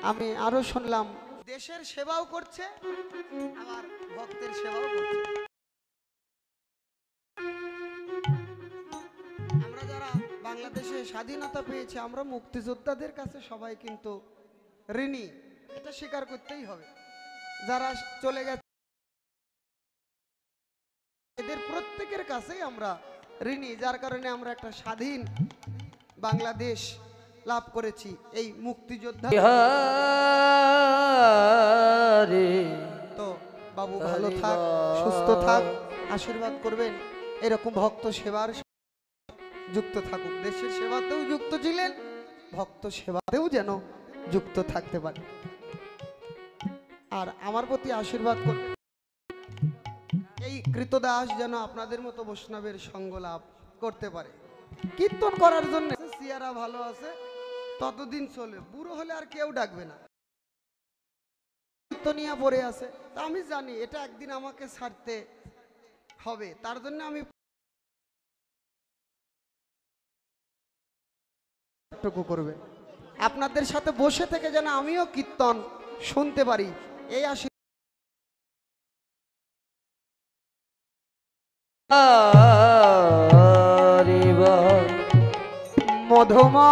আমি আরো শুনলাম দেশের সেবাও করছে আবার ভক্তের সেবাও করছে। আমরা যারা বাংলাদেশে স্বাধীনতা পেয়েছি আমরা মুক্তিযোদ্ধাদের কাছে সবাই কিন্তু ঋণী, এটা স্বীকার করতেই হবে। যারা চলে গেছে এদের প্রত্যেকের কাছেই আমরা ঋণী, যার কারণে আমরা একটা স্বাধীন বাংলাদেশ লাভ করেছি এই মুক্তিযোদ্ধা। তো বাবু ভালো থাক, সুস্থ থাক, আশীর্বাদ করবেন, এরকম ভক্ত সেবার যুক্ত থাকুক। দেশের সেবাতেও যুক্ত ছিলেন, ভক্ত সেবাতেও যেন যুক্ত থাকতে পারে। আর আমার প্রতি আশীর্বাদ করবেন এই কৃতদাস যেন আপনাদের মতো বৈষ্ণবের সঙ্গ লাভ করতে পারে। কীর্তন করার জন্য সিয়ারা ভালো আছে ততদিন চলে, বুড়ো হলে আর কেউ ডাকবে না। কীর্তনিয়া পড়ে আছে, তা আমি জানি এটা একদিন আমাকে ছাড়তে হবে, তার জন্য আমি করবে আপনাদের সাথে বসে থেকে যেন আমিও কীর্তন শুনতে পারি, এই আশীর্বাদ। মধুমা